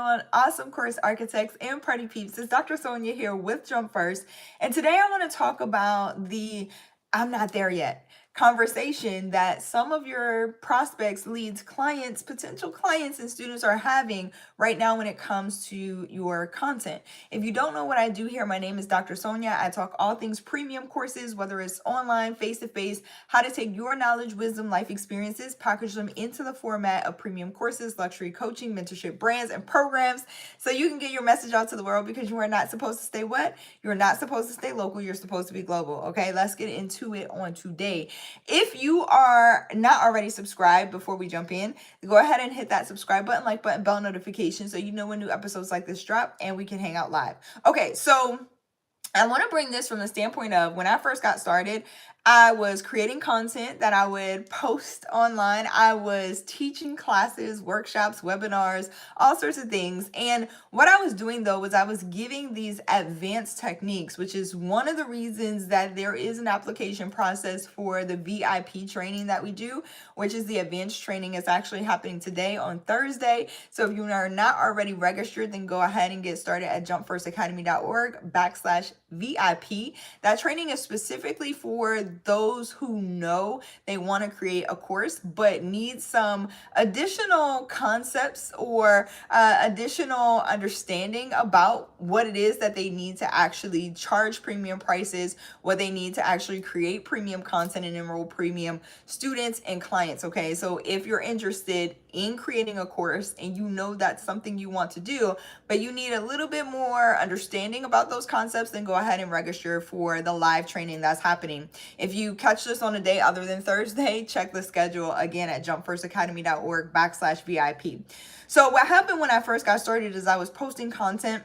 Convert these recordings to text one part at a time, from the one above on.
on, awesome course architects and party peeps? It's Dr. Sonia here with Jump First. And today I want to talk about the I'm not there yet conversation that some of your prospects, leads, clients, potential clients, and students are having right now when it comes to your content. If you don't know what I do here, my name is Dr. Sonia. I talk all things premium courses, whether it's online, face-to-face, how to take your knowledge, wisdom, life experiences, package them into the format of premium courses, luxury coaching, mentorship brands, and programs so you can get your message out to the world, because you are not supposed to stay what? You're not supposed to stay local. You're supposed to be global. Okay, let's get into it on today. If you are not already subscribed, before we jump in, go ahead and hit that subscribe button, like button, bell notification so you know when new episodes like this drop and we can hang out live. Okay, so I want to bring this from the standpoint of when I first got started, I was creating content that I would post online. I was teaching classes, workshops, webinars, all sorts of things. And what I was doing though was I was giving these advanced techniques, which is one of the reasons that there is an application process for the VIP training that we do, which is the advanced training. It's actually happening today on Thursday. So if you are not already registered, then go ahead and get started at jumpfirstacademy.org/VIP. That training is specifically for those who know they want to create a course but need some additional concepts or additional understanding about what it is that they need to actually charge premium prices, what they need to actually create premium content and enroll premium students and clients. Okay, so if you're interested in creating a course and you know that's something you want to do, but you need a little bit more understanding about those concepts, then go ahead and register for the live training that's happening. If you catch this on a day other than Thursday, check the schedule again at jumpfirstacademy.org/VIP. So what happened when I first got started is I was posting content,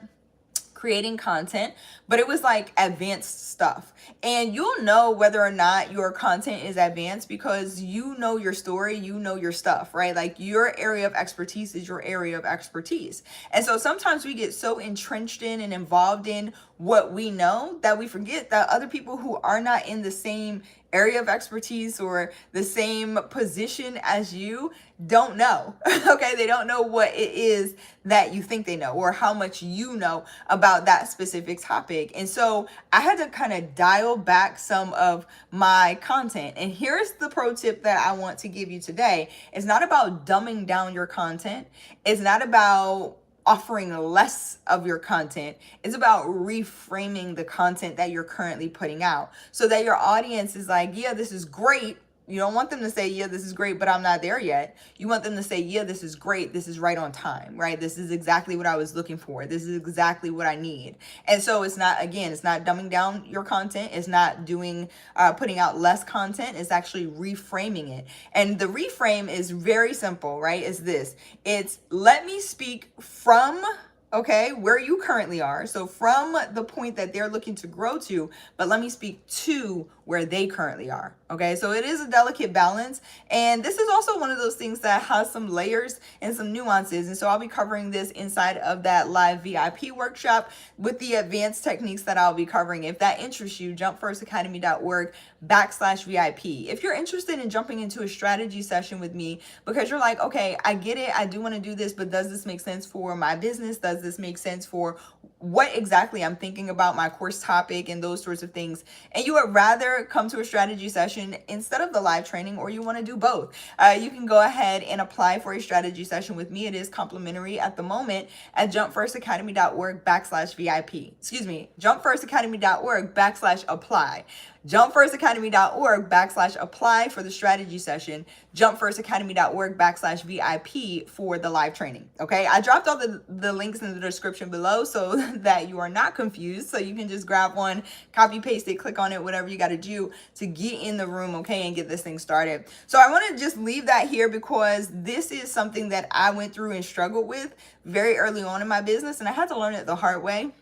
creating content, but it was like advanced stuff. And you'll know whether or not your content is advanced because you know your story, you know your stuff, right? Like your area of expertise is your area of expertise. And so sometimes we get so entrenched in and involved in what we know that we forget that other people who are not in the same area of expertise or the same position as you don't know. Okay, they don't know what it is that you think they know or how much you know about that specific topic. And so I had to kind of dial back some of my content. And here's the pro tip that I want to give you today. It's not about dumbing down your content. It's not about offering less of your content. It's about reframing the content that you're currently putting out so that your audience is like, yeah, this is great. You don't want them to say, yeah, this is great, but I'm not there yet. You want them to say, yeah, this is great. This is right on time, right? This is exactly what I was looking for. This is exactly what I need. And so it's not, again, it's not dumbing down your content. It's not doing, putting out less content. It's actually reframing it. And the reframe is very simple, right? It's this. It's let me speak from where you currently are. So from the point that they're looking to grow to, but let me speak to where they currently are. Okay, so it is a delicate balance. And this is also one of those things that has some layers and some nuances. And so I'll be covering this inside of that live VIP workshop with the advanced techniques that I'll be covering. If that interests you, jumpfirstacademy.org/VIP. If you're interested in jumping into a strategy session with me because you're like, okay, I get it. I do want to do this, but does this make sense for my business? Does this make sense for what exactly I'm thinking about my course topic and those sorts of things? And you would rather come to a strategy session instead of the live training, or you want to do both, you can go ahead and apply for a strategy session with me. It is complimentary at the moment at jumpfirstacademy.org/VIP. Excuse me, jumpfirstacademy.org/apply. jumpfirstacademy.org/apply for the strategy session. jumpfirstacademy.org/VIP for the live training. Okay, I dropped all the links in the description below so that you are not confused. So you can just grab one, copy, paste it, click on it, whatever you got to do to get in the room, okay, and get this thing started. So I want to just leave that here because this is something that I went through and struggled with very early on in my business, and I had to learn it the hard way.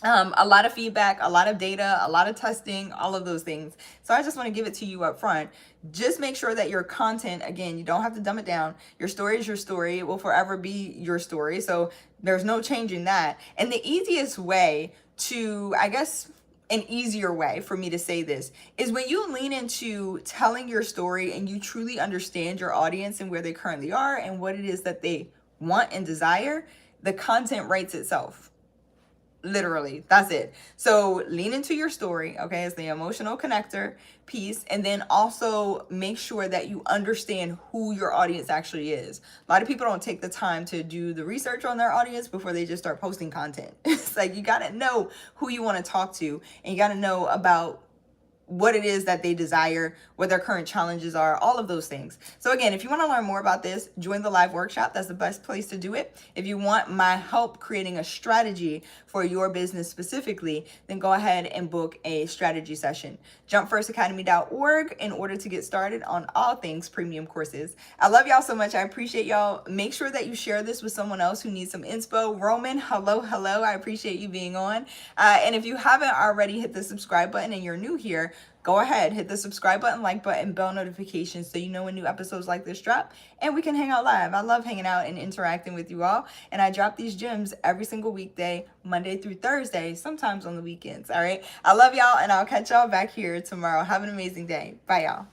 A lot of feedback, a lot of data, a lot of testing, all of those things. So I just want to give it to you up front. Just make sure that your content, again, you don't have to dumb it down. Your story is your story. It will forever be your story. So there's no changing that. And the easiest way to, I guess, an easier way for me to say this is when you lean into telling your story and you truly understand your audience and where they currently are and what it is that they want and desire, The content writes itself. Literally, that's it. So lean into your story, okay? It's the emotional connector piece. And then also make sure that you understand who your audience actually is. A lot of people don't take the time to do the research on their audience before they just start posting content. It's like you got to know who you want to talk to, and you got to know about what it is that they desire, what their current challenges are, all of those things. So again, if you want to learn more about this, join the live workshop. That's the best place to do it. If you want my help creating a strategy for your business specifically, then go ahead and book a strategy session. JumpFirstAcademy.org in order to get started on all things premium courses. I love y'all so much. I appreciate y'all. Make sure that you share this with someone else who needs some inspo. Roman, hello. I appreciate you being on. And if you haven't already hit the subscribe button and you're new here, go ahead, hit the subscribe button, like button, bell notifications so you know when new episodes like this drop, and we can hang out live. I love hanging out and interacting with you all, and I drop these gems every single weekday, Monday through Thursday, sometimes on the weekends, all right? I love y'all, and I'll catch y'all back here tomorrow. Have an amazing day. Bye, y'all.